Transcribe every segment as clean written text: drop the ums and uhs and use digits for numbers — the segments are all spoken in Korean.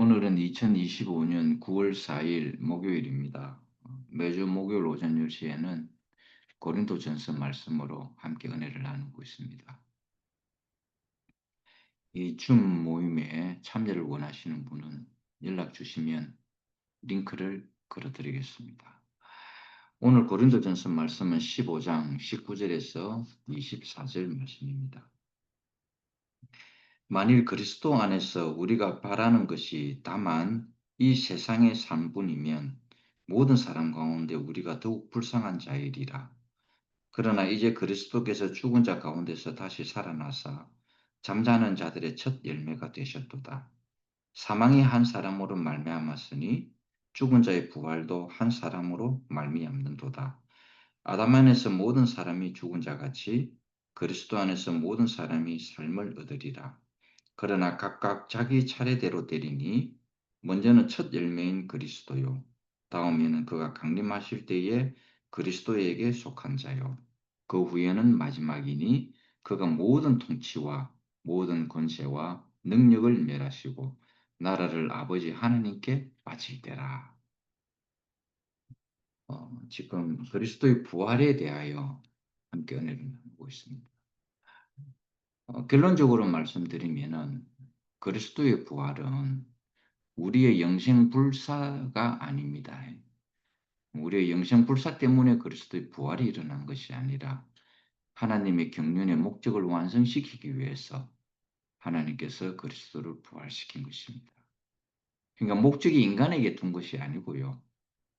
오늘은 2025년 9월 4일 목요일입니다. 매주 목요일 오전 10시에는 고린도전서 말씀으로 함께 은혜를 나누고 있습니다. 이 줌 모임에 참여를 원하시는 분은 연락 주시면 링크를 걸어드리겠습니다. 오늘 고린도전서 말씀은 15장 19절에서 24절 말씀입니다. 만일 그리스도 안에서 우리가 바라는 것이 다만 이 세상의 삶뿐이면 모든 사람 가운데 우리가 더욱 불쌍한 자이리라. 그러나 이제 그리스도께서 죽은 자 가운데서 다시 살아나사 잠자는 자들의 첫 열매가 되셨도다. 사망이 한 사람으로 말미암았으니 죽은 자의 부활도 한 사람으로 말미암는도다. 아담 안에서 모든 사람이 죽은 자같이 그리스도 안에서 모든 사람이 삶을 얻으리라. 그러나 각각 자기 차례대로 되리니 먼저는 첫 열매인 그리스도요. 다음에는 그가 강림하실 때에 그리스도에게 속한 자요. 그 후에는 마지막이니 그가 모든 통치와 모든 권세와 능력을 멸하시고 나라를 아버지 하나님께 바칠 때라. 지금 그리스도의 부활에 대하여 함께 은혜를 나누고 있습니다. 결론적으로 말씀드리면은 그리스도의 부활은 우리의 영생불사가 아닙니다. 우리의 영생불사 때문에 그리스도의 부활이 일어난 것이 아니라 하나님의 경륜의 목적을 완성시키기 위해서 하나님께서 그리스도를 부활시킨 것입니다. 그러니까 목적이 인간에게 둔 것이 아니고요.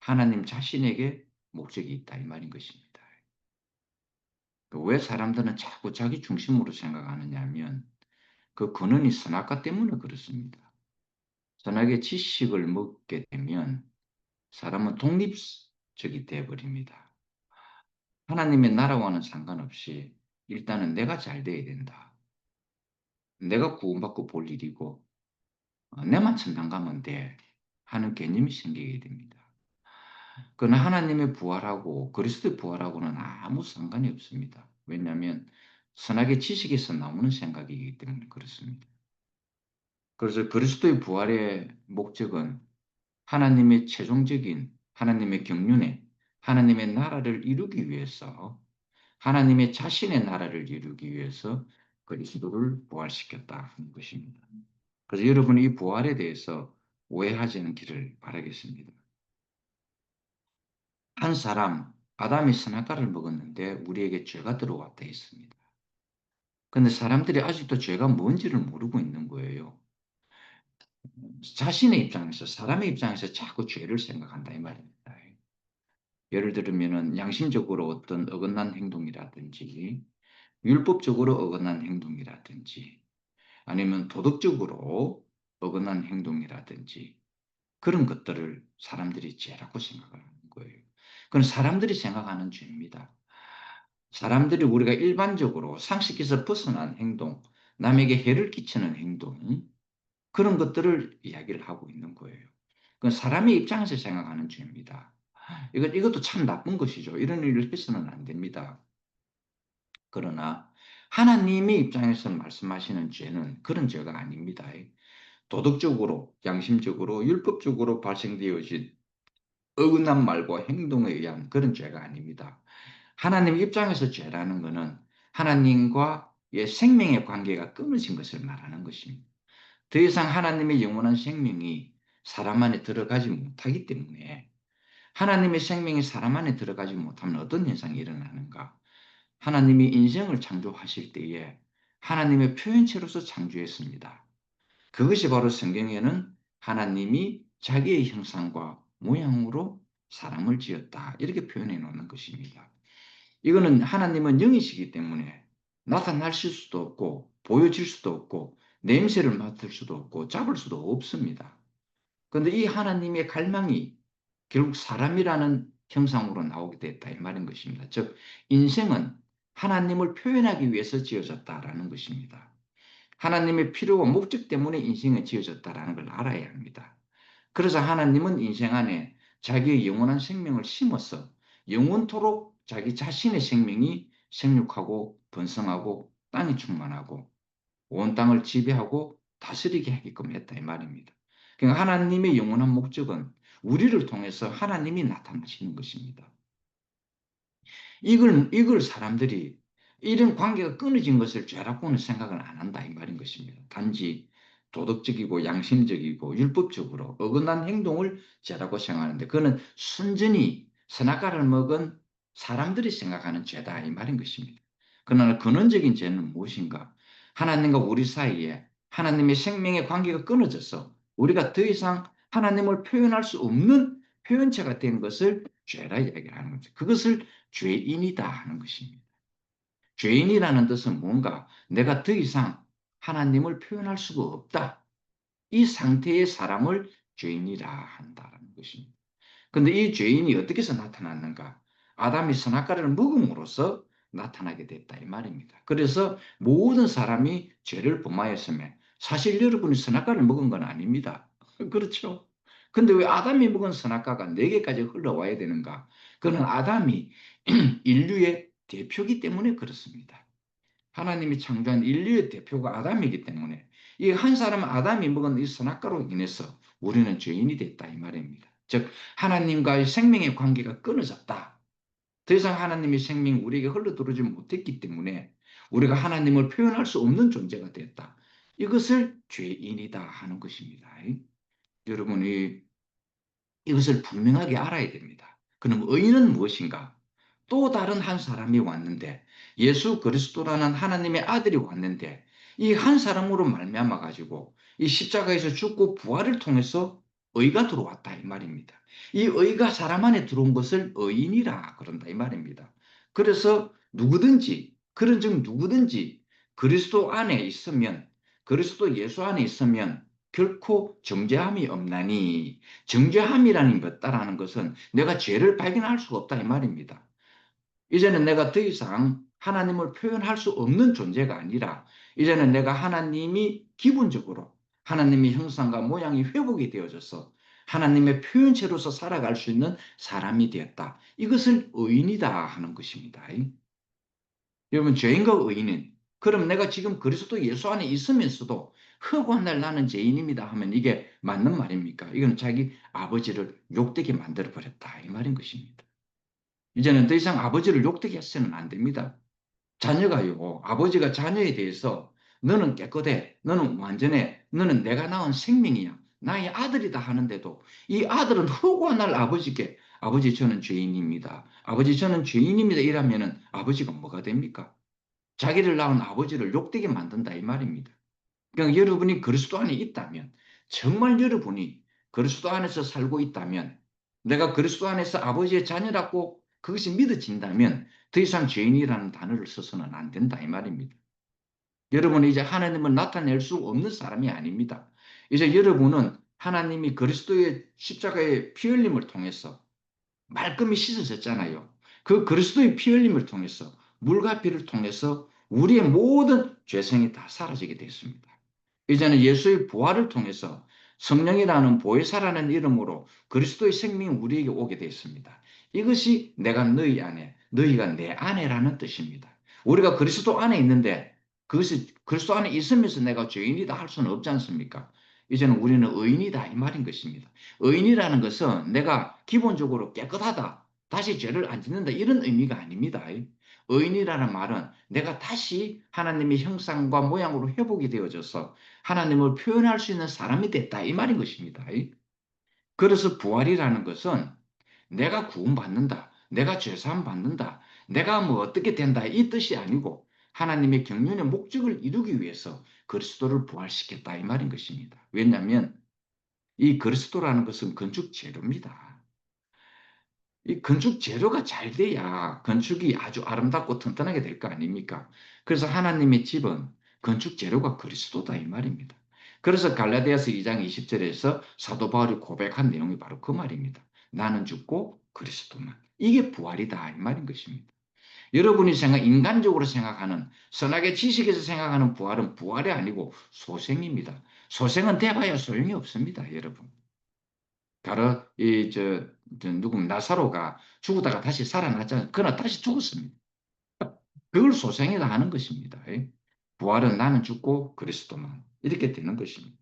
하나님 자신에게 목적이 있다 이 말인 것입니다. 왜 사람들은 자꾸 자기 중심으로 생각하느냐 하면 그 근원이 선악과 때문에 그렇습니다. 선악의 지식을 먹게 되면 사람은 독립적이 되어버립니다. 하나님의 나라와는 상관없이 일단은 내가 잘 돼야 된다. 내가 구원받고 볼 일이고 내만 천당 가면 돼 하는 개념이 생기게 됩니다. 그러나 하나님의 부활하고 그리스도의 부활하고는 아무 상관이 없습니다. 왜냐하면 선악의 지식에서 나오는 생각이기 때문에 그렇습니다. 그래서 그리스도의 부활의 목적은 하나님의 최종적인 하나님의 경륜에 하나님의 나라를 이루기 위해서 하나님의 자신의 나라를 이루기 위해서 그리스도를 부활시켰다 하는 것입니다. 그래서 여러분이 이 부활에 대해서 오해하지 않기를 바라겠습니다. 한 사람, 아담이 선악과를 먹었는데 우리에게 죄가 들어왔다 했습니다. 그런데 사람들이 아직도 죄가 뭔지를 모르고 있는 거예요. 자신의 입장에서, 사람의 입장에서 자꾸 죄를 생각한다 이 말입니다. 예를 들면은 양심적으로 어떤 어긋난 행동이라든지 율법적으로 어긋난 행동이라든지 아니면 도덕적으로 어긋난 행동이라든지 그런 것들을 사람들이 죄라고 생각을 하는 거예요. 그건 사람들이 생각하는 죄입니다. 사람들이 우리가 일반적으로 상식에서 벗어난 행동, 남에게 해를 끼치는 행동, 그런 것들을 이야기를 하고 있는 거예요. 그건 사람의 입장에서 생각하는 죄입니다. 이것도 참 나쁜 것이죠. 이런 일을 해서는 안 됩니다. 그러나 하나님의 입장에서 말씀하시는 죄는 그런 죄가 아닙니다. 도덕적으로, 양심적으로, 율법적으로 발생되어진 어긋난 말과 행동에 의한 그런 죄가 아닙니다. 하나님 입장에서 죄라는 것은 하나님과의 생명의 관계가 끊어진 것을 말하는 것입니다. 더 이상 하나님의 영원한 생명이 사람 안에 들어가지 못하기 때문에 하나님의 생명이 사람 안에 들어가지 못하면 어떤 현상이 일어나는가? 하나님이 인생을 창조하실 때에 하나님의 표현체로서 창조했습니다. 그것이 바로 성경에는 하나님이 자기의 형상과 모양으로 사람을 지었다. 이렇게 표현해 놓는 것입니다. 이거는 하나님은 영이시기 때문에 나타나실 수도 없고 보여질 수도 없고 냄새를 맡을 수도 없고 잡을 수도 없습니다. 그런데 이 하나님의 갈망이 결국 사람이라는 형상으로 나오게 됐다 이 말인 것입니다. 즉 인생은 하나님을 표현하기 위해서 지어졌다라는 것입니다. 하나님의 필요와 목적 때문에 인생이 지어졌다라는 걸 알아야 합니다. 그래서 하나님은 인생 안에 자기의 영원한 생명을 심어서 영원토록 자기 자신의 생명이 생육하고 번성하고 땅이 충만하고 온 땅을 지배하고 다스리게 하게끔 했다 이 말입니다. 그러니까 하나님의 영원한 목적은 우리를 통해서 하나님이 나타나시는 것입니다. 이걸 사람들이 이런 관계가 끊어진 것을 죄라고는 생각을 안 한다 이 말인 것입니다. 단지 도덕적이고 양심적이고 율법적으로 어긋난 행동을 죄라고 생각하는데 그는 순전히 선악과를 먹은 사람들이 생각하는 죄다 이 말인 것입니다. 그러나 근원적인 죄는 무엇인가? 하나님과 우리 사이에 하나님의 생명의 관계가 끊어져서 우리가 더 이상 하나님을 표현할 수 없는 표현체가 된 것을 죄라 이야기하는 거죠. 그것을 죄인이다 하는 것입니다. 죄인이라는 뜻은 뭔가 내가 더 이상 하나님을 표현할 수가 없다. 이 상태의 사람을 죄인이라 한다는 것입니다. 그런데 이 죄인이 어떻게 해서 나타났는가? 아담이 선악과를 먹음으로써 나타나게 됐다 이 말입니다. 그래서 모든 사람이 죄를 범하였으며 사실 여러분이 선악과를 먹은 건 아닙니다. 그렇죠? 근데 왜 아담이 먹은 선악과가 내게까지 흘러와야 되는가? 그는 아담이 인류의 대표기 때문에 그렇습니다. 하나님이 창조한 인류의 대표가 아담이기 때문에 이 한 사람 아담이 먹은 이 선악과로 인해서 우리는 죄인이 됐다 이 말입니다. 즉 하나님과의 생명의 관계가 끊어졌다. 더 이상 하나님의 생명이 우리에게 흘러들어오지 못했기 때문에 우리가 하나님을 표현할 수 없는 존재가 됐다. 이것을 죄인이다 하는 것입니다. 여러분이 이것을 분명하게 알아야 됩니다. 그럼 의인은 무엇인가? 또 다른 한 사람이 왔는데 예수 그리스도라는 하나님의 아들이 왔는데 이 한 사람으로 말미암아 가지고 이 십자가에서 죽고 부활을 통해서 의가 들어왔다 이 말입니다. 이 의가 사람 안에 들어온 것을 의인이라 그런다 이 말입니다. 그래서 누구든지 그런즉 누구든지 그리스도 안에 있으면 그리스도 예수 안에 있으면 결코 정죄함이 없나니 정죄함이라는 게 없다라는 것은 내가 죄를 발견할 수가 없다 이 말입니다. 이제는 내가 더 이상 하나님을 표현할 수 없는 존재가 아니라 이제는 내가 하나님이 기본적으로 하나님의 형상과 모양이 회복이 되어져서 하나님의 표현체로서 살아갈 수 있는 사람이 되었다. 이것을 의인이다 하는 것입니다. 여러분 죄인과 의인은 그럼 내가 지금 그리스도 예수 안에 있으면서도 흑원날 나는 죄인입니다 하면 이게 맞는 말입니까? 이건 자기 아버지를 욕되게 만들어 버렸다 이 말인 것입니다. 이제는 더 이상 아버지를 욕되게 해서는 안 됩니다. 자녀가요 아버지가 자녀에 대해서 너는 깨끗해 너는 완전해 너는 내가 낳은 생명이야 나의 아들이다 하는데도 이 아들은 흑원날 아버지께 아버지 저는 죄인입니다. 아버지 저는 죄인입니다 이러면은 아버지가 뭐가 됩니까? 자기를 낳은 아버지를 욕되게 만든다 이 말입니다. 그러니까 여러분이 그리스도 안에 있다면 정말 여러분이 그리스도 안에서 살고 있다면 내가 그리스도 안에서 아버지의 자녀라고 그것이 믿어진다면 더 이상 죄인이라는 단어를 써서는 안 된다 이 말입니다. 여러분은 이제 하나님을 나타낼 수 없는 사람이 아닙니다. 이제 여러분은 하나님이 그리스도의 십자가의 피 흘림을 통해서 말끔히 씻어졌잖아요. 그 그리스도의 피 흘림을 통해서 물과 피를 통해서 우리의 모든 죄성이 다 사라지게 됐습니다. 이제는 예수의 부활을 통해서 성령이라는 보혜사라는 이름으로 그리스도의 생명이 우리에게 오게 됐습니다. 이것이 내가 너희 안에, 너희가 내 안에라는 뜻입니다. 우리가 그리스도 안에 있는데 그것이 그리스도 안에 있으면서 내가 죄인이다 할 수는 없지 않습니까? 이제는 우리는 의인이다 이 말인 것입니다. 의인이라는 것은 내가 기본적으로 깨끗하다, 다시 죄를 안 짓는다 이런 의미가 아닙니다. 의인이라는 말은 내가 다시 하나님의 형상과 모양으로 회복이 되어져서 하나님을 표현할 수 있는 사람이 됐다 이 말인 것입니다. 그래서 부활이라는 것은 내가 구원받는다, 내가 죄사함 받는다, 내가 뭐 어떻게 된다 이 뜻이 아니고 하나님의 경륜의 목적을 이루기 위해서 그리스도를 부활시켰다 이 말인 것입니다. 왜냐하면 이 그리스도라는 것은 건축 재료입니다. 이 건축 재료가 잘 돼야 건축이 아주 아름답고 튼튼하게 될 거 아닙니까? 그래서 하나님의 집은 건축 재료가 그리스도다 이 말입니다. 그래서 갈라디아서 2장 20절에서 사도 바울이 고백한 내용이 바로 그 말입니다. 나는 죽고 그리스도만. 이게 부활이다 이 말인 것입니다. 여러분이 인간적으로 생각하는 선악의 지식에서 생각하는 부활은 부활이 아니고 소생입니다. 소생은 돼봐야 소용이 없습니다, 여러분. 바로 누구 나사로가 죽었다가 다시 살아났잖아요. 그러나 다시 죽었습니다. 그걸 소생이라 하는 것입니다. 부활은 나는 죽고 그리스도만 이렇게 되는 것입니다.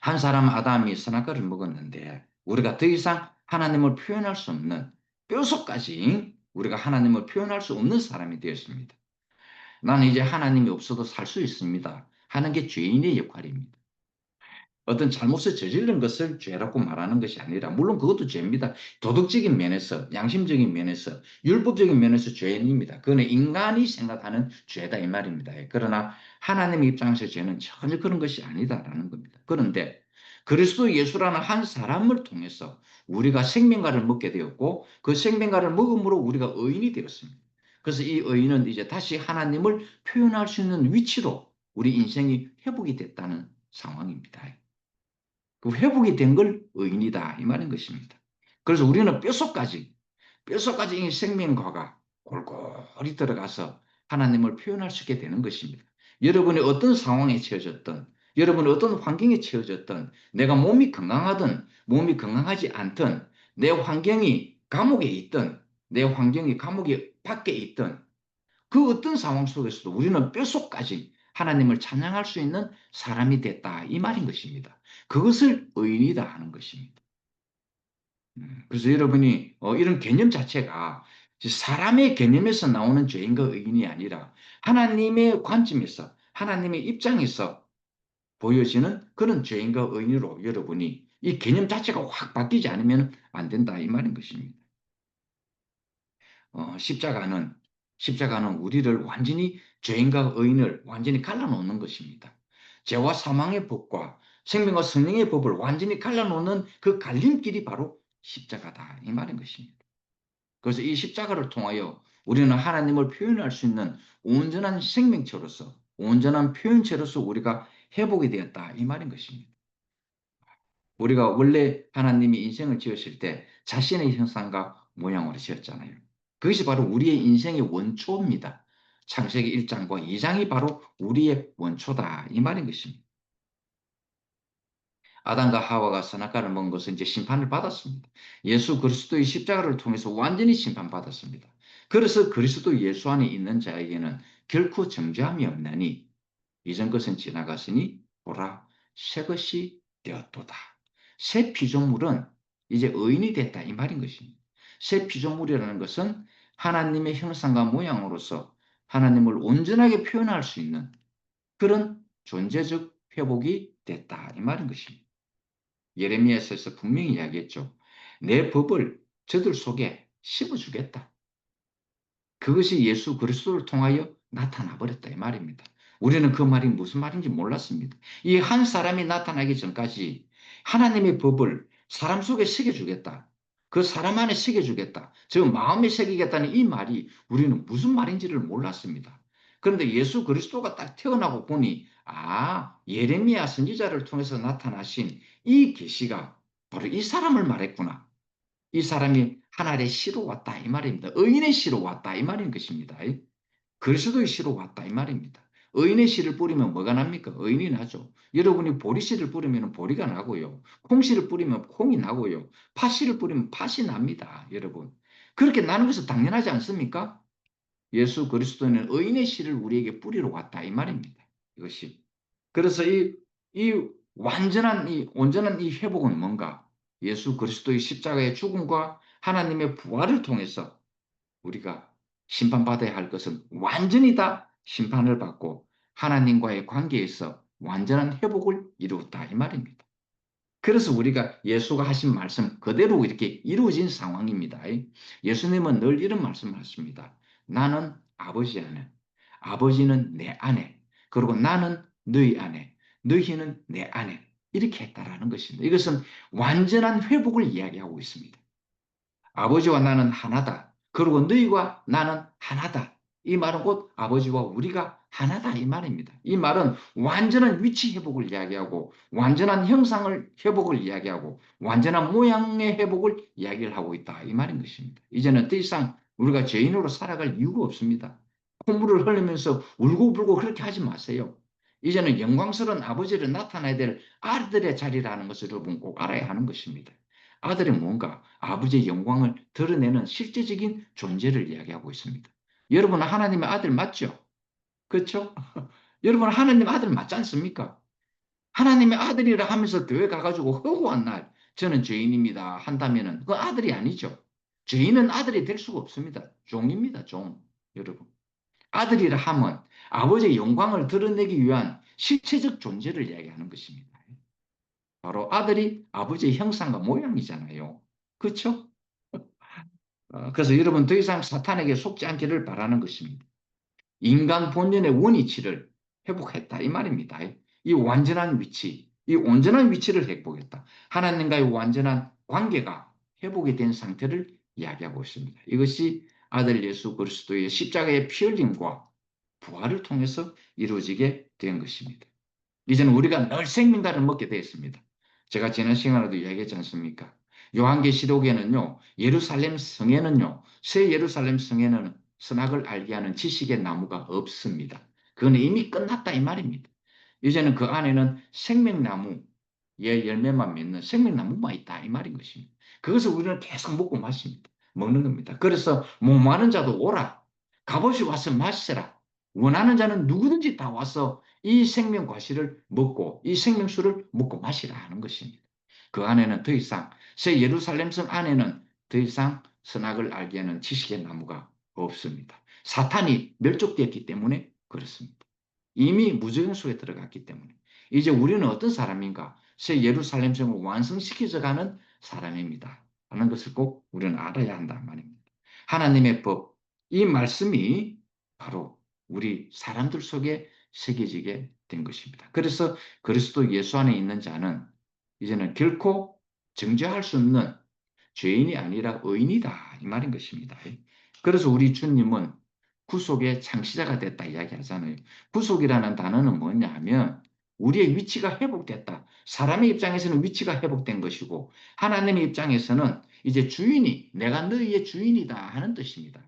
한 사람 아담이 선악과를 먹었는데 우리가 더 이상 하나님을 표현할 수 없는 뼛속까지 우리가 하나님을 표현할 수 없는 사람이 되었습니다. 나는 이제 하나님이 없어도 살 수 있습니다 하는 게 죄인의 역할입니다. 어떤 잘못을 저지른 것을 죄라고 말하는 것이 아니라 물론 그것도 죄입니다. 도덕적인 면에서 양심적인 면에서 율법적인 면에서 죄입니다. 그건 인간이 생각하는 죄다 이 말입니다. 그러나 하나님의 입장에서 죄는 전혀 그런 것이 아니다라는 겁니다. 그런데 그리스도 예수라는 한 사람을 통해서 우리가 생명과를 먹게 되었고 그 생명과를 먹음으로 우리가 의인이 되었습니다. 그래서 이 의인은 이제 다시 하나님을 표현할 수 있는 위치로 우리 인생이 회복이 됐다는 상황입니다. 그 회복이 된 걸 의인이다 이 말인 것입니다. 그래서 우리는 뼛속까지 이 생명과가 골골이 들어가서 하나님을 표현할 수 있게 되는 것입니다. 여러분이 어떤 상황에 처해졌든 여러분이 어떤 환경에 처해졌든 내가 몸이 건강하든 몸이 건강하지 않든 내 환경이 감옥에 있든 내 환경이 감옥에 밖에 있든 그 어떤 상황 속에서도 우리는 뼛속까지 하나님을 찬양할 수 있는 사람이 됐다 이 말인 것입니다. 그것을 의인이다 하는 것입니다. 그래서 여러분이 이런 개념 자체가 사람의 개념에서 나오는 죄인과 의인이 아니라 하나님의 관점에서 하나님의 입장에서 보여지는 그런 죄인과 의인으로 여러분이 이 개념 자체가 확 바뀌지 않으면 안 된다 이 말인 것입니다. 십자가는 우리를 완전히 죄인과 의인을 완전히 갈라놓는 것입니다. 죄와 사망의 법과 생명과 성령의 법을 완전히 갈라놓는 그 갈림길이 바로 십자가다 이 말인 것입니다. 그래서 이 십자가를 통하여 우리는 하나님을 표현할 수 있는 온전한 생명체로서 온전한 표현체로서 우리가 회복이 되었다 이 말인 것입니다. 우리가 원래 하나님이 인생을 지으실 때 자신의 형상과 모양으로 지었잖아요. 그것이 바로 우리의 인생의 원초입니다. 창세기 1장과 2장이 바로 우리의 원초다 이 말인 것입니다. 아담과 하와가 선악과를 먹은 것은 이제 심판을 받았습니다. 예수 그리스도의 십자가를 통해서 완전히 심판받았습니다. 그래서 그리스도 예수 안에 있는 자에게는 결코 정죄함이 없나니 이전 것은 지나갔으니 보라 새 것이 되었도다. 새 피조물은 이제 의인이 됐다 이 말인 것입니다. 새 피조물이라는 것은 하나님의 형상과 모양으로서 하나님을 온전하게 표현할 수 있는 그런 존재적 회복이 됐다 이 말인 것입니다. 예레미야서에서 분명히 이야기했죠. 내 법을 저들 속에 심어주겠다. 그것이 예수 그리스도를 통하여 나타나 버렸다 이 말입니다. 우리는 그 말이 무슨 말인지 몰랐습니다. 이 한 사람이 나타나기 전까지 하나님의 법을 사람 속에 새겨주겠다. 그 사람 안에 새겨주겠다. 저 마음에 새기겠다는 이 말이 우리는 무슨 말인지를 몰랐습니다. 그런데 예수 그리스도가 딱 태어나고 보니 예레미야 선지자를 통해서 나타나신 이 계시가 바로 이 사람을 말했구나. 이 사람이 하나님의 시로 왔다 이 말입니다. 의인의 시로 왔다 이 말인 것입니다. 그리스도의 시로 왔다 이 말입니다. 의인의 씨를 뿌리면 뭐가 납니까? 의인이 나죠. 여러분이 보리씨를 뿌리면 보리가 나고요. 콩씨를 뿌리면 콩이 나고요. 팥씨를 뿌리면 팥이 납니다. 여러분. 그렇게 나는 것은 당연하지 않습니까? 예수 그리스도는 의인의 씨를 우리에게 뿌리러 왔다 이 말입니다. 이것이. 그래서 이 온전한 이 회복은 뭔가? 예수 그리스도의 십자가의 죽음과 하나님의 부활을 통해서 우리가 심판받아야 할 것은 완전히 다 심판을 받고 하나님과의 관계에서 완전한 회복을 이루었다 이 말입니다. 그래서 우리가 예수가 하신 말씀 그대로 이렇게 이루어진 상황입니다. 예수님은 늘 이런 말씀을 하십니다. 나는 아버지 안에, 아버지는 내 안에, 그리고 나는 너희 안에, 너희는 내 안에 이렇게 했다라는 것입니다. 이것은 완전한 회복을 이야기하고 있습니다. 아버지와 나는 하나다. 그리고 너희와 나는 하나다. 이 말은 곧 아버지와 우리가 하나다 이 말입니다. 이 말은 완전한 위치 회복을 이야기하고 완전한 형상을 회복을 이야기하고 완전한 모양의 회복을 이야기를 하고 있다 이 말인 것입니다. 이제는 더 이상 우리가 죄인으로 살아갈 이유가 없습니다. 콧물을 흘리면서 울고불고 그렇게 하지 마세요. 이제는 영광스러운 아버지를 나타나야 될 아들의 자리라는 것을 여러분 꼭 알아야 하는 것입니다. 아들이 뭔가 아버지의 영광을 드러내는 실제적인 존재를 이야기하고 있습니다. 여러분은 하나님의 아들 맞죠? 그렇죠? 여러분은 하나님 아들 맞지 않습니까? 하나님의 아들이라 하면서 교회 가가지고 허구한 날 저는 죄인입니다 한다면은 그 아들이 아니죠. 죄인은 아들이 될 수가 없습니다. 종입니다. 종. 여러분. 아들이라 하면 아버지의 영광을 드러내기 위한 실체적 존재를 이야기하는 것입니다. 바로 아들이 아버지의 형상과 모양이잖아요. 그렇죠? 그래서 여러분 더 이상 사탄에게 속지 않기를 바라는 것입니다. 인간 본연의 원위치를 회복했다 이 말입니다. 이 완전한 위치, 이 온전한 위치를 회복했다. 하나님과의 완전한 관계가 회복이 된 상태를 이야기하고 있습니다. 이것이 아들 예수 그리스도의 십자가의 피 흘림과 부활을 통해서 이루어지게 된 것입니다. 이제는 우리가 늘 생명다를 먹게 되었습니다. 제가 지난 시간에도 이야기했지 않습니까? 요한계시록에는요, 예루살렘 성에는요, 새 예루살렘 성에는 선악을 알게 하는 지식의 나무가 없습니다. 그건 이미 끝났다 이 말입니다. 이제는 그 안에는 생명나무의 열매만 맺는 생명나무만 있다 이 말인 것입니다. 그것을 우리는 계속 먹고 마십니다. 먹는 겁니다. 그래서 목마른 자도 오라. 값없이 와서 마시라. 원하는 자는 누구든지 다 와서 이 생명 과실을 먹고 이 생명수를 먹고 마시라 하는 것입니다. 그 안에는 더 이상 새 예루살렘성 안에는 더 이상 선악을 알게 하는 지식의 나무가 없습니다. 사탄이 멸족되었기 때문에 그렇습니다. 이미 무저행 속에 들어갔기 때문에 이제 우리는 어떤 사람인가? 새 예루살렘성을 완성시켜져 가는 사람입니다. 하는 것을 꼭 우리는 알아야 한단 말입니다. 하나님의 법, 이 말씀이 바로 우리 사람들 속에 새겨지게 된 것입니다. 그래서 그리스도 예수 안에 있는 자는 이제는 결코 정죄할 수 없는 죄인이 아니라 의인이다 이 말인 것입니다. 그래서 우리 주님은 구속의 창시자가 됐다 이야기하잖아요. 구속이라는 단어는 뭐냐 하면 우리의 위치가 회복됐다. 사람의 입장에서는 위치가 회복된 것이고 하나님의 입장에서는 이제 주인이 내가 너희의 주인이다 하는 뜻입니다.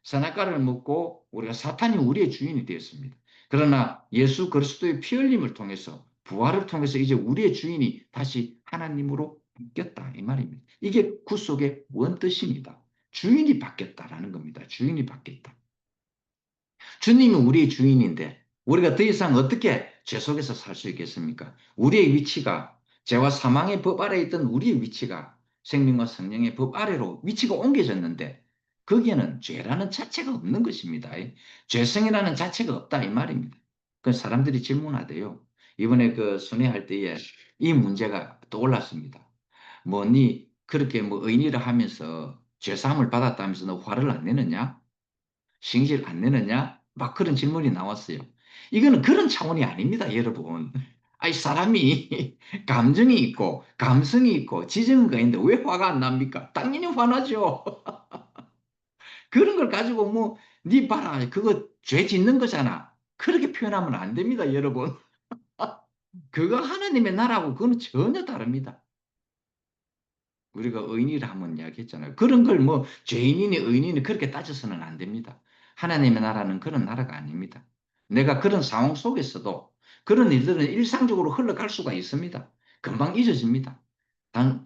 선악과를 먹고 우리가 사탄이 우리의 주인이 되었습니다. 그러나 예수 그리스도의 피 흘림을 통해서 부활을 통해서 이제 우리의 주인이 다시 하나님으로 바뀌었다 이 말입니다. 이게 구속의 원뜻입니다. 주인이 바뀌었다라는 겁니다. 주인이 바뀌었다. 주님이 우리의 주인인데 우리가 더 이상 어떻게 죄 속에서 살 수 있겠습니까? 우리의 위치가 죄와 사망의 법 아래에 있던 우리의 위치가 생명과 성령의 법 아래로 위치가 옮겨졌는데 거기에는 죄라는 자체가 없는 것입니다. 죄성이라는 자체가 없다 이 말입니다. 그 사람들이 질문하대요. 이번에 그 순회할 때에 이 문제가 떠올랐습니다. 뭐 니 그렇게 뭐 의인이라 하면서 죄사함을 받았다면서 너 화를 안 내느냐? 싱질 안 내느냐? 막 그런 질문이 나왔어요. 이거는 그런 차원이 아닙니다, 여러분. 아니, 사람이 감정이 있고, 감성이 있고, 지정가 있는데 왜 화가 안 납니까? 당연히 화나죠. 그런 걸 가지고 뭐, 니 봐라, 그거 죄 짓는 거잖아. 그렇게 표현하면 안 됩니다, 여러분. 그거 하나님의 나라하고 그거는 전혀 다릅니다. 우리가 의인이라 한번 이야기했잖아요. 그런 걸 뭐 죄인이니 의인이니 그렇게 따져서는 안 됩니다. 하나님의 나라는 그런 나라가 아닙니다. 내가 그런 상황 속에서도 그런 일들은 일상적으로 흘러갈 수가 있습니다. 금방 잊어집니다.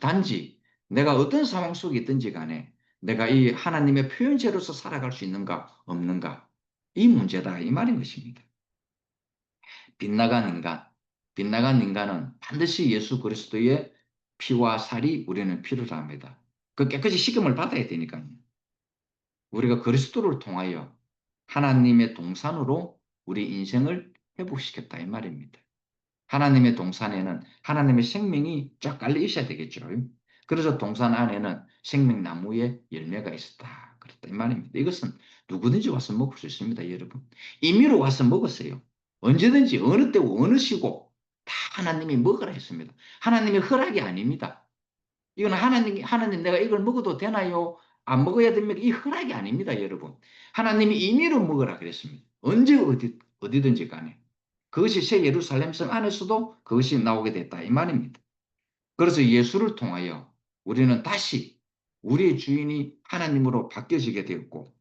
단지 내가 어떤 상황 속에 있든지 간에 내가 이 하나님의 표현체로서 살아갈 수 있는가 없는가 이 문제다 이 말인 것입니다. 빗나간 인간, 빗나간 인간은 반드시 예수 그리스도의 피와 살이 우리는 필요합니다. 그 깨끗이 식음을 받아야 되니까요. 우리가 그리스도를 통하여 하나님의 동산으로 우리 인생을 회복시켰다 이 말입니다. 하나님의 동산에는 하나님의 생명이 쫙 깔려 있어야 되겠죠. 그래서 동산 안에는 생명나무의 열매가 있었다. 그랬다. 이 말입니다. 이것은 누구든지 와서 먹을 수 있습니다, 여러분. 임의로 와서 먹었어요. 언제든지, 어느 때, 어느 시고, 다 하나님이 먹으라 했습니다. 하나님의 허락이 아닙니다. 이건 하나님 내가 이걸 먹어도 되나요? 안 먹어야 됩니까? 이 허락이 아닙니다, 여러분. 하나님이 임의로 먹으라 그랬습니다. 언제 어디든지 간에. 그것이 새 예루살렘성 안에서도 그것이 나오게 됐다 이 말입니다. 그래서 예수를 통하여 우리는 다시 우리의 주인이 하나님으로 바뀌어지게 되었고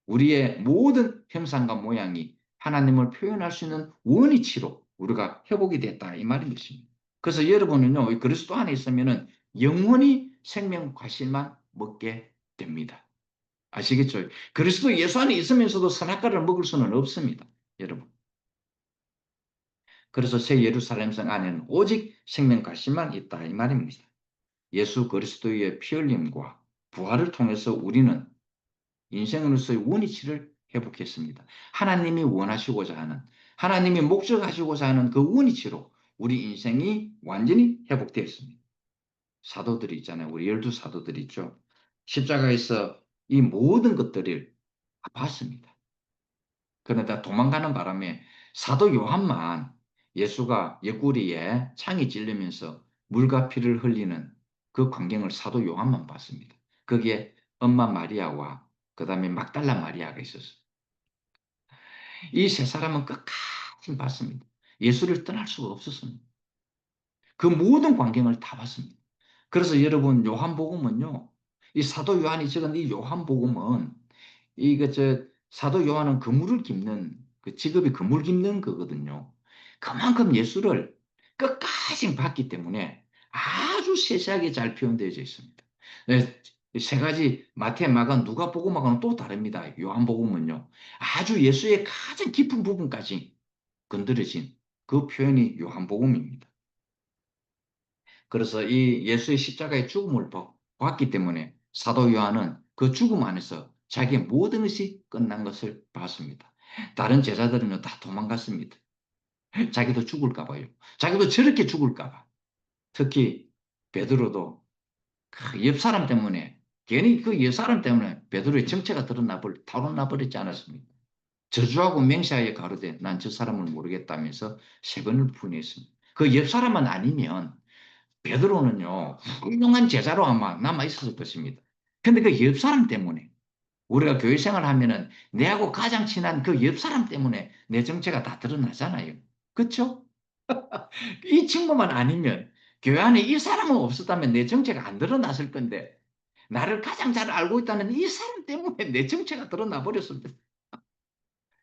우리의 모든 형상과 모양이 하나님을 표현할 수 있는 원위치로 우리가 회복이 됐다 이 말인 것입니다. 그래서 여러분은요 그리스도 안에 있으면은 영원히 생명 과실만 먹게 됩니다. 아시겠죠? 그리스도 예수 안에 있으면서도 선악과를 먹을 수는 없습니다. 여러분. 그래서 새 예루살렘성 안에는 오직 생명가시만 있다 이 말입니다. 예수 그리스도의 피 흘림과 부활을 통해서 우리는 인생으로서의 원위치를 회복했습니다. 하나님이 원하시고자 하는, 하나님이 목적하시고자 하는 그 원위치로 우리 인생이 완전히 회복되었습니다. 사도들이 있잖아요. 우리 12사도들이 있죠. 십자가에서 이 모든 것들을 다 봤습니다. 그러다 도망가는 바람에 사도 요한만 예수가 옆구리에 창이 찔리면서 물과 피를 흘리는 그 광경을 사도 요한만 봤습니다. 거기에 엄마 마리아와 그 다음에 막달라 마리아가 있었어요. 이 세 사람은 끝까지 봤습니다. 예수를 떠날 수가 없었습니다. 그 모든 광경을 다 봤습니다. 그래서 여러분 요한복음은요. 이 사도 요한이 적은 이 요한복음은 이거 사도 요한은 그물을 깁는 그 직업이 그물 깁는 거거든요. 그만큼 예수를 끝까지 봤기 때문에 아주 세세하게 잘 표현되어 있습니다. 네, 세 가지 마태, 마가, 누가복음하고는 또 다릅니다. 요한복음은요. 아주 예수의 가장 깊은 부분까지 건드려진 그 표현이 요한복음입니다. 그래서 이 예수의 십자가의 죽음을 봤기 때문에 사도 요한은 그 죽음 안에서 자기의 모든 것이 끝난 것을 봤습니다. 다른 제자들은요, 다 도망갔습니다. 자기도 죽을까 봐요. 자기도 저렇게 죽을까 봐. 특히 베드로도 그 옆 사람 때문에 괜히 그 옆 사람 때문에 베드로의 정체가 드러나 버리지 않았습니까? 저주하고 맹세하여 가로되 난 저 사람을 모르겠다면서 세 번을 부인했습니다. 그 옆 사람은 아니면 베드로는요, 훌륭한 제자로 아마 남아 있었을 것입니다. 근데 그 옆 사람 때문에 우리가 교회 생활 하면은 내하고 가장 친한 그 옆 사람 때문에 내 정체가 다 드러나잖아요. 그렇죠? 이 친구만 아니면 교회 안에 이 사람은 없었다면 내 정체가 안 드러났을 건데 나를 가장 잘 알고 있다는 이 사람 때문에 내 정체가 드러나 버렸습니다.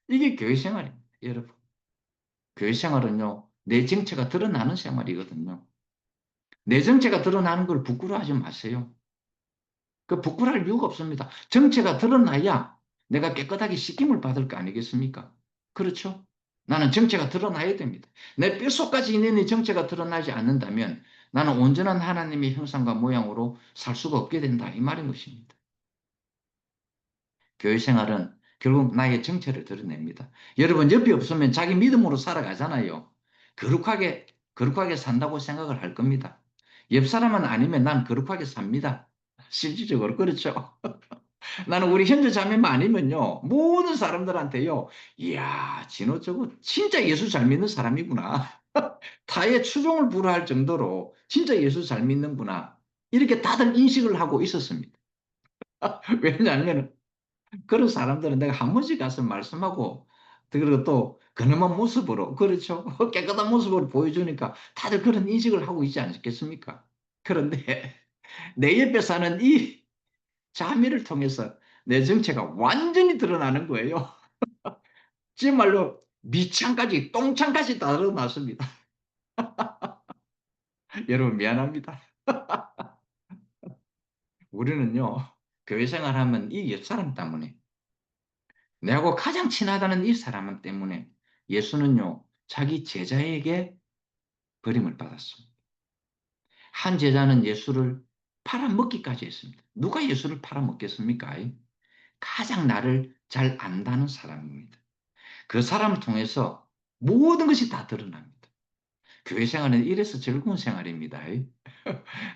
이게 교회 생활입니다, 여러분. 교회 생활은요, 내 정체가 드러나는 생활이거든요. 내 정체가 드러나는 걸 부끄러워하지 마세요. 그 부끄러울 이유가 없습니다. 정체가 드러나야 내가 깨끗하게 씻김을 받을 거 아니겠습니까? 그렇죠? 나는 정체가 드러나야 됩니다. 내 뼛속까지 있는 이 정체가 드러나지 않는다면 나는 온전한 하나님의 형상과 모양으로 살 수가 없게 된다. 이 말인 것입니다. 교회 생활은 결국 나의 정체를 드러냅니다. 여러분 옆에 없으면 자기 믿음으로 살아가잖아요. 거룩하게, 거룩하게 산다고 생각을 할 겁니다. 옆 사람은 아니면 난 거룩하게 삽니다. 실질적으로 그렇죠. 나는 우리 현재 자매만 아니면요. 모든 사람들한테요. 이야, 진호 저거 진짜 예수 잘 믿는 사람이구나. 타의 추종을 불허할 정도로 진짜 예수 잘 믿는구나. 이렇게 다들 인식을 하고 있었습니다. 왜냐하면 그런 사람들은 내가 한 번씩 가서 말씀하고 그리고 또 근엄한 모습으로 그렇죠. 깨끗한 모습으로 보여주니까 다들 그런 인식을 하고 있지 않겠습니까? 그런데 내 옆에 사는 이 자매를 통해서 내 정체가 완전히 드러나는 거예요. 지금 말로 밑창까지 똥창까지 다 드러났습니다. 여러분 미안합니다. 우리는요 교회 생활하면 이 옆사람 때문에 내하고 가장 친하다는 이 사람 때문에 예수는요 자기 제자에게 버림을 받았습니다. 한 제자는 예수를 팔아먹기까지 했습니다. 누가 예수를 팔아먹겠습니까? 가장 나를 잘 안다는 사람입니다. 그 사람을 통해서 모든 것이 다 드러납니다. 교회 생활은 이래서 즐거운 생활입니다.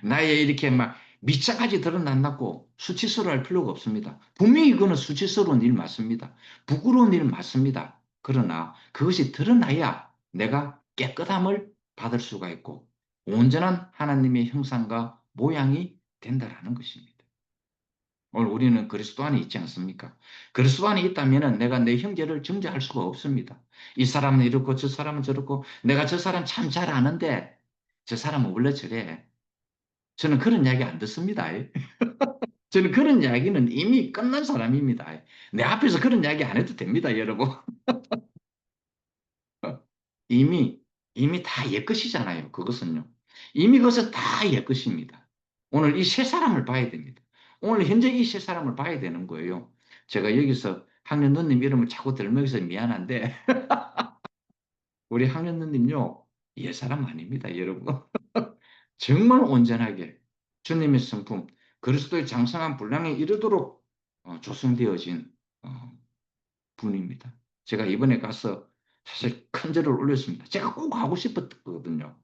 나의 이렇게 막 밑차까지 드러난다고 수치스러워할 필요가 없습니다. 분명히 이거는 수치스러운 일 맞습니다. 부끄러운 일 맞습니다. 그러나 그것이 드러나야 내가 깨끗함을 받을 수가 있고 온전한 하나님의 형상과 모양이 된다라는 것입니다. 오늘 우리는 그리스도 안에 있지 않습니까? 그리스도 안에 있다면 내가 내 형제를 정죄할 수가 없습니다. 이 사람은 이렇고 저 사람은 저렇고 내가 저 사람 참 잘 아는데 저 사람은 원래 저래. 저는 그런 이야기 안 듣습니다. 저는 그런 이야기는 이미 끝난 사람입니다. 내 앞에서 그런 이야기 안 해도 됩니다, 여러분. 이미, 이미 다 옛것이잖아요, 그것은요. 이미 그것은 다 옛것입니다. 오늘 이 세 사람을 봐야 됩니다. 오늘 현재 이 세 사람을 봐야 되는 거예요. 제가 여기서 학년 누님 이름을 자꾸 들먹여서 미안한데, 우리 황현느님요, 옛사람 아닙니다, 여러분. 정말 온전하게 주님의 성품, 그리스도의 장성한 분량에 이르도록 조성되어진 분입니다. 제가 이번에 가서 사실 큰 절을 올렸습니다. 제가 꼭 하고 싶었거든요.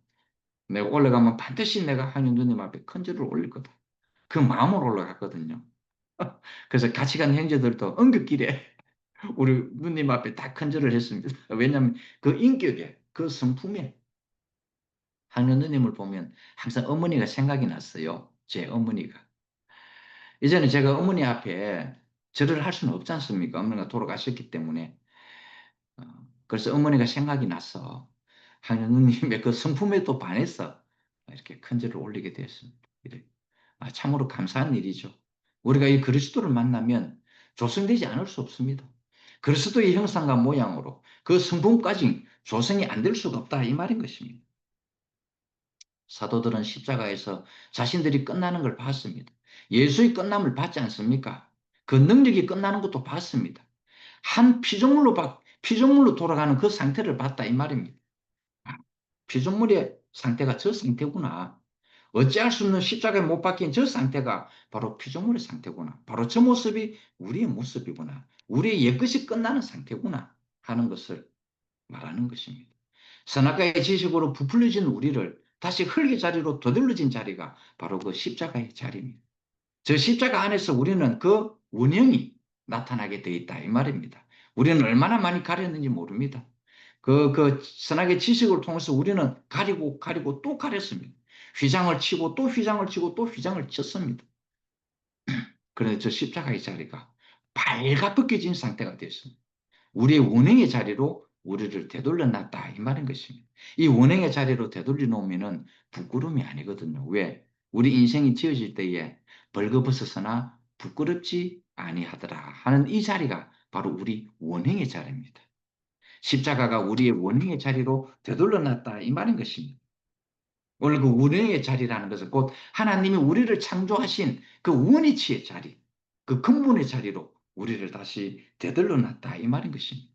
내가 올라가면 반드시 내가 황현두님 앞에 큰 절을 올릴 거다. 그 마음으로 올라갔거든요. 그래서 같이 간 형제들도 응급길에 우리 누님 앞에 다 큰 절을 했습니다. 왜냐하면 그 인격에, 그 성품에 황현두님을 보면 항상 어머니가 생각이 났어요. 제 어머니가. 이제는 제가 어머니 앞에 절을 할 수는 없지 않습니까? 어머니가 돌아가셨기 때문에. 어, 그래서 어머니가 생각이 나서 황현우님의 그 성품에 또 반해서 이렇게 큰 절을 올리게 되었습니다. 참으로 감사한 일이죠. 우리가 이 그리스도를 만나면 조성되지 않을 수 없습니다. 그리스도의 형상과 모양으로 그 성품까지 조성이 안 될 수가 없다 이 말인 것입니다. 사도들은 십자가에서 자신들이 끝나는 걸 봤습니다. 예수의 끝남을 봤지 않습니까? 그 능력이 끝나는 것도 봤습니다. 한 피조물로 돌아가는 그 상태를 봤다 이 말입니다. 아, 피조물의 상태가 저 상태구나. 어찌할 수 없는 십자가에 못 박힌 저 상태가 바로 피조물의 상태구나. 바로 저 모습이 우리의 모습이구나. 우리의 옛것이 끝나는 상태구나 하는 것을 말하는 것입니다. 선악과의 지식으로 부풀려진 우리를 다시 흙의 자리로 되돌려진 자리가 바로 그 십자가의 자리입니다. 저 십자가 안에서 우리는 그 원형이 나타나게 되어 있다 이 말입니다. 우리는 얼마나 많이 가렸는지 모릅니다. 그 선악의 지식을 통해서 우리는 가리고 또 가렸습니다. 휘장을 치고 또 휘장을 치고 또 휘장을 쳤습니다. 그런데 저 십자가의 자리가 발가벗겨진 상태가 되었습니다. 우리의 원형의 자리로 우리를 되돌려 놨다 이 말인 것입니다. 이 원형의 자리로 되돌려 놓으면 부끄러움이 아니거든요. 왜? 우리 인생이 지어질 때에 벌거벗어서나 부끄럽지 아니하더라 하는 이 자리가 바로 우리 원형의 자리입니다. 십자가가 우리의 원형의 자리로 되돌려 놨다 이 말인 것입니다. 원래 그 원형의 자리라는 것은 곧 하나님이 우리를 창조하신 그 원위치의 자리, 그 근본의 자리로 우리를 다시 되돌려 놨다 이 말인 것입니다.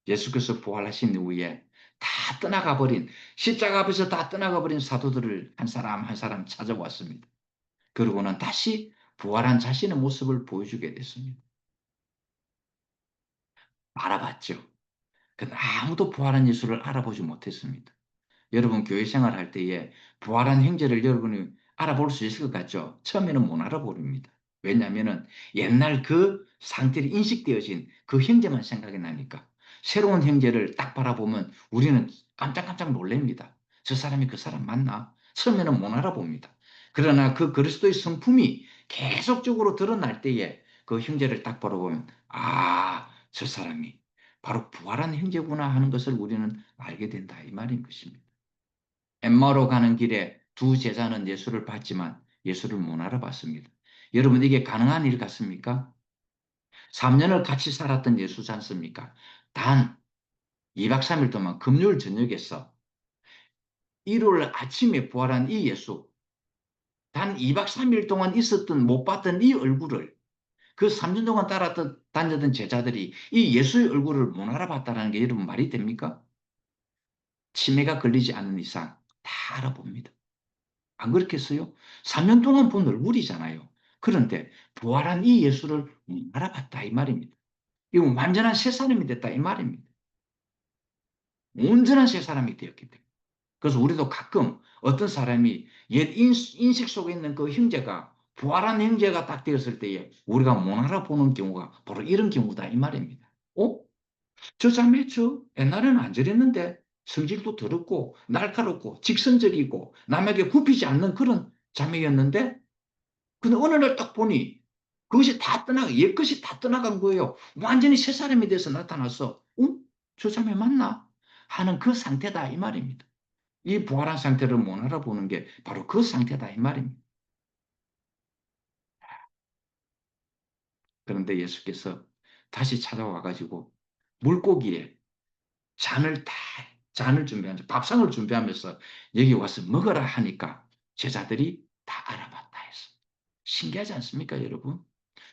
예수께서 부활하신 이후에 다 떠나가 버린 십자가 앞에서 다 떠나가 버린 사도들을 한 사람 한 사람 찾아왔습니다. 그러고는 다시 부활한 자신의 모습을 보여주게 됐습니다. 알아봤죠. 그런데 아무도 부활한 예수를 알아보지 못했습니다. 여러분 교회 생활할 때에 부활한 형제를 여러분이 알아볼 수 있을 것 같죠? 처음에는 못 알아보립니다. 왜냐하면 옛날 그 상태로 인식되어진 그 형제만 생각이 나니까 새로운 형제를 딱 바라보면 우리는 깜짝깜짝 놀랍니다. 저 사람이 그 사람 맞나? 처음에는 못 알아봅니다. 그러나 그 그리스도의 성품이 계속적으로 드러날 때에 그 형제를 딱 바라보면 저 사람이 바로 부활한 형제구나 하는 것을 우리는 알게 된다 이 말인 것입니다. 엠마오로 가는 길에 두 제자는 예수를 봤지만 예수를 못 알아봤습니다. 여러분 이게 가능한 일 같습니까? 3년을 같이 살았던 예수지 않습니까? 단 2박 3일 동안 금요일 저녁에서 일요일 아침에 부활한 이 예수, 단 2박 3일 동안 있었던 못 봤던 이 얼굴을 그 3년 동안 다녔던 제자들이 이 예수의 얼굴을 못 알아봤다는 게 여러분 말이 됩니까? 치매가 걸리지 않는 이상 다 알아봅니다. 안 그렇겠어요? 3년 동안 본 얼굴이잖아요. 그런데 부활한 이 예수를 알아봤다 이 말입니다. 이건 완전한 새 사람이 됐다 이 말입니다. 온전한 새 사람이 되었기 때문에. 그래서 우리도 가끔 어떤 사람이 옛 인식 속에 있는 그 형제가 부활한 형제가 딱 되었을 때에 우리가 못 알아보는 경우가 바로 이런 경우다 이 말입니다. 어? 저 자매 저 옛날에는 안 저랬는데 성질도 더럽고 날카롭고 직선적이고 남에게 굽히지 않는 그런 자매였는데 근데 어느 날 딱 보니 그것이 다 옛것이 다 떠나간 거예요. 완전히 새 사람이 돼서 나타나서, 저 자매 맞나? 하는 그 상태다, 이 말입니다. 이 부활한 상태를 못 알아보는 게 바로 그 상태다, 이 말입니다. 그런데 예수께서 다시 찾아와가지고 물고기에 잔을 다, 잔을 준비하면서, 밥상을 준비하면서 여기 와서 먹어라 하니까 제자들이 다 알아봤다 했어. 신기하지 않습니까, 여러분?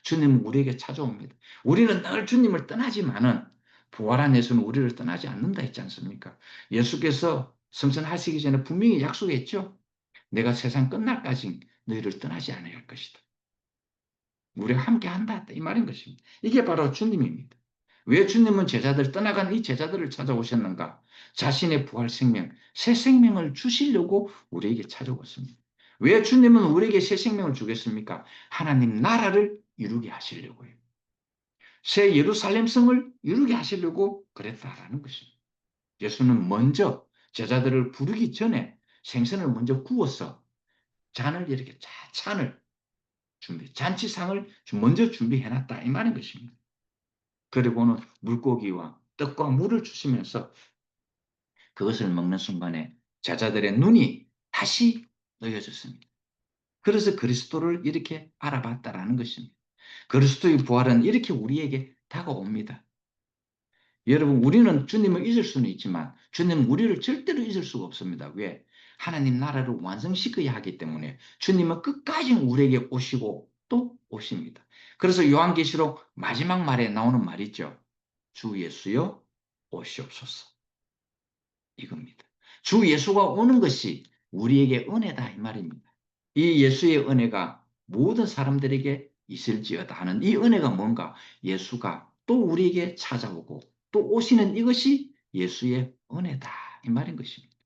주님은 우리에게 찾아옵니다. 우리는 늘 주님을 떠나지만은 부활한 예수는 우리를 떠나지 않는다 했지 않습니까? 예수께서 승천하시기 전에 분명히 약속했죠. 내가 세상 끝날까지 너희를 떠나지 않아야 할 것이다. 우리가 함께 한다. 이 말인 것입니다. 이게 바로 주님입니다. 왜 주님은 제자들 떠나간 이 제자들을 찾아오셨는가? 자신의 부활 생명, 새 생명을 주시려고 우리에게 찾아왔습니다. 왜 주님은 우리에게 새 생명을 주겠습니까? 하나님 나라를 이루게 하시려고요. 새 예루살렘 성을 이루게 하시려고 그랬다라는 것입니다. 예수는 먼저 제자들을 부르기 전에 생선을 먼저 구워서 잔을 이렇게 찬을 잔치상을 먼저 준비해놨다 이 말인 것입니다. 그리고는 물고기와 떡과 물을 주시면서 그것을 먹는 순간에 제자들의 눈이 다시 놓여졌습니다. 그래서 그리스도를 이렇게 알아봤다라는 것입니다. 그리스도의 부활은 이렇게 우리에게 다가옵니다. 여러분, 우리는 주님을 잊을 수는 있지만 주님은 우리를 절대로 잊을 수가 없습니다. 왜? 하나님 나라를 완성시켜야 하기 때문에 주님은 끝까지 우리에게 오시고 또 오십니다. 그래서 요한계시록 마지막 말에 나오는 말 있죠. 주 예수여 오시옵소서. 이겁니다. 주 예수가 오는 것이 우리에게 은혜다 이 말입니다. 이 예수의 은혜가 모든 사람들에게 있을지어다 하는 이 은혜가 뭔가? 예수가 또 우리에게 찾아오고 또 오시는 이것이 예수의 은혜다 이 말인 것입니다.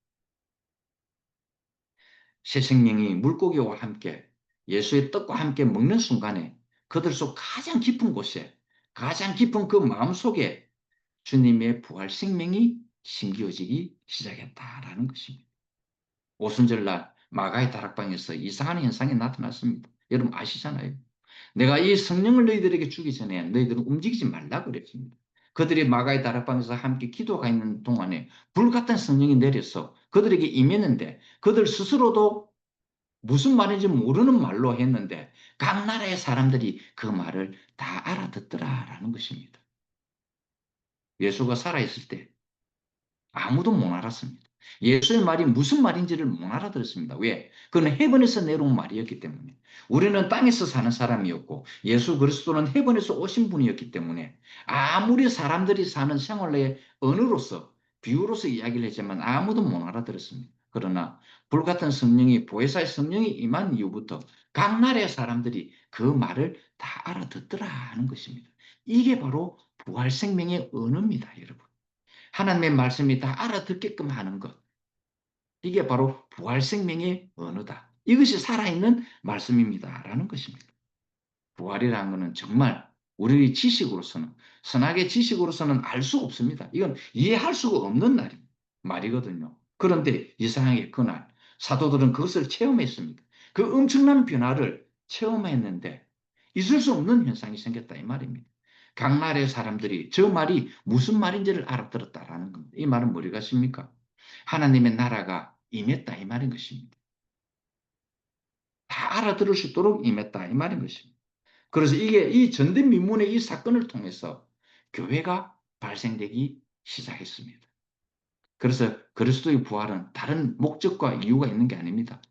새 생명이 물고기와 함께 예수의 떡과 함께 먹는 순간에 그들 속 가장 깊은 곳에 가장 깊은 그 마음속에 주님의 부활 생명이 심겨지기 시작했다라는 것입니다. 오순절날 마가의 다락방에서 이상한 현상이 나타났습니다. 여러분 아시잖아요. 내가 이 성령을 너희들에게 주기 전에 너희들은 움직이지 말라 그랬습니다. 그들이 마가의 다락방에서 함께 기도가 있는 동안에 불같은 성령이 내려서 그들에게 임했는데 그들 스스로도 무슨 말인지 모르는 말로 했는데 각 나라의 사람들이 그 말을 다 알아듣더라라는 것입니다. 예수가 살아있을 때 아무도 못 알았습니다. 예수의 말이 무슨 말인지를 못 알아들었습니다. 왜? 그는 헤븐에서 내려온 말이었기 때문에. 우리는 땅에서 사는 사람이었고 예수 그리스도는 헤븐에서 오신 분이었기 때문에 아무리 사람들이 사는 생활의 언어로서 비유로서 이야기를 했지만 아무도 못 알아들었습니다. 그러나 불같은 성령이 보혜사의 성령이 임한 이후부터 각 나라의 사람들이 그 말을 다 알아듣더라 하는 것입니다. 이게 바로 부활 생명의 언어입니다, 여러분. 하나님의 말씀이 다 알아듣게끔 하는 것. 이게 바로 부활 생명의 언어다. 이것이 살아있는 말씀입니다라는 것입니다. 부활이라는 것은 정말 우리 지식으로서는 선악의 지식으로서는 알 수 없습니다. 이건 이해할 수가 없는 말이거든요. 그런데 이상하게 그날 사도들은 그것을 체험했습니다. 그 엄청난 변화를 체험했는데 있을 수 없는 현상이 생겼다 이 말입니다. 각 나라의 사람들이 저 말이 무슨 말인지를 알아들었다라는 겁니다. 이 말은 뭐리가십니까? 하나님의 나라가 임했다 이 말인 것입니다. 다 알아들을 수 있도록 임했다 이 말인 것입니다. 그래서 이게 이 전대미문의 이 사건을 통해서 교회가 발생되기 시작했습니다. 그래서 그리스도의 부활은 다른 목적과 이유가 있는 게 아닙니다.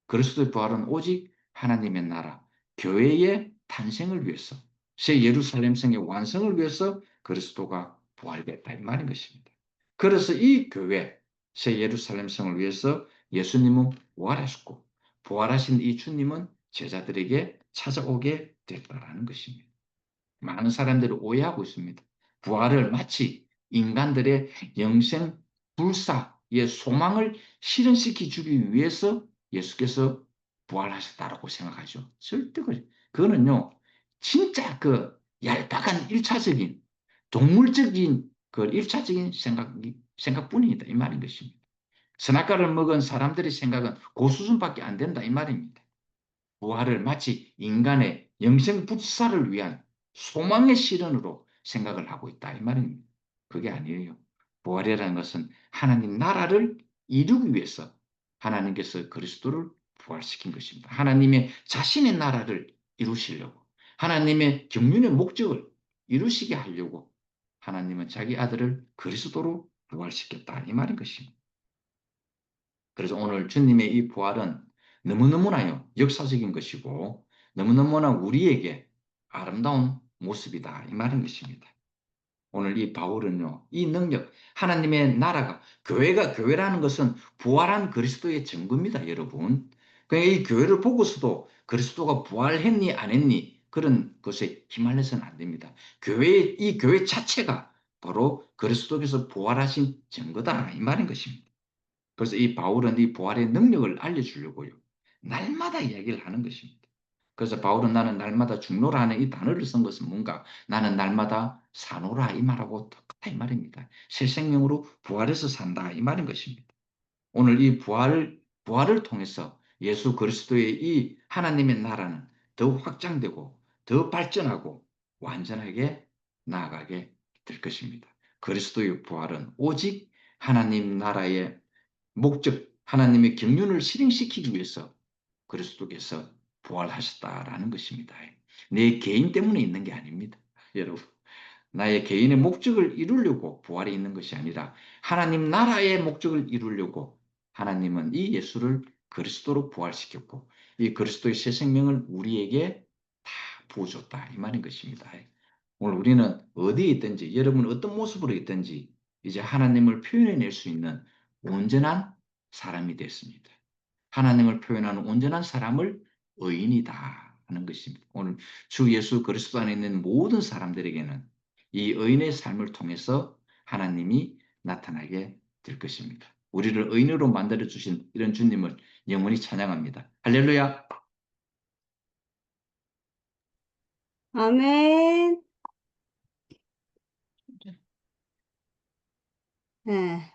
그리스도의 부활은 오직 하나님의 나라, 교회의 탄생을 위해서, 새 예루살렘 성의 완성을 위해서 그리스도가 부활됐다 이 말인 것입니다. 그래서 이 교회, 새 예루살렘 성을 위해서 예수님은 부활하셨고 부활하신 이 주님은 제자들에게 찾아오게 됐다라는 것입니다. 많은 사람들이 오해하고 있습니다. 부활을 마치 인간들의 영생 불사의 소망을 실현시켜 주기 위해서 예수께서 부활하셨다라고 생각하죠. 절대 그거는요. 진짜 그 얄팍한 일차적인 동물적인 그 일차적인 생각뿐이다 이 말인 것입니다. 선악과를 먹은 사람들의 생각은 그 수준밖에 안 된다 이 말입니다. 부활을 마치 인간의 영생불사를 위한 소망의 실현으로 생각을 하고 있다 이 말입니다. 그게 아니에요. 부활이라는 것은 하나님 나라를 이루기 위해서 하나님께서 그리스도를 부활시킨 것입니다. 하나님의 자신의 나라를 이루시려고 하나님의 경륜의 목적을 이루시게 하려고 하나님은 자기 아들을 그리스도로 부활시켰다 이 말인 것입니다. 그래서 오늘 주님의 이 부활은 너무너무나요 역사적인 것이고 너무너무나 우리에게 아름다운 모습이다 이 말인 것입니다. 오늘 이 바울은요, 이 능력, 하나님의 나라가, 교회라는 것은 부활한 그리스도의 증거입니다, 여러분. 그러니까 이 교회를 보고서도 그리스도가 부활했니, 안 했니, 그런 것에 기말려서는 안 됩니다. 이 교회 자체가 바로 그리스도께서 부활하신 증거다, 이 말인 것입니다. 그래서 이 바울은 이 부활의 능력을 알려주려고요, 날마다 이야기를 하는 것입니다. 그래서 바울은 나는 날마다 죽노라 하는 이 단어를 쓴 것은 뭔가, 나는 날마다 사노라 이 말하고 똑같다 이 말입니다. 새 생명으로 부활해서 산다 이 말인 것입니다. 오늘 이 부활을 통해서 예수 그리스도의 이 하나님의 나라는 더 확장되고 더 발전하고 완전하게 나아가게 될 것입니다. 그리스도의 부활은 오직 하나님 나라의 목적, 하나님의 경륜을 실행시키기 위해서 그리스도께서 부활하셨다라는 것입니다. 내 개인 때문에 있는 게 아닙니다. 여러분, 나의 개인의 목적을 이루려고 부활이 있는 것이 아니라 하나님 나라의 목적을 이루려고 하나님은 이 예수를 그리스도로 부활시켰고 이 그리스도의 새 생명을 우리에게 다 부어줬다 이 말인 것입니다. 오늘 우리는 어디에 있든지, 여러분 어떤 모습으로 있든지 이제 하나님을 표현해낼 수 있는 온전한 사람이 됐습니다. 하나님을 표현하는 온전한 사람을 의인이다 하는 것입니다. 오늘 주 예수 그리스도 안에 있는 모든 사람들에게는 이 의인의 삶을 통해서 하나님이 나타나게 될 것입니다. 우리를 의인으로 만들어 주신 이런 주님을 영원히 찬양합니다. 할렐루야. 아멘. 네.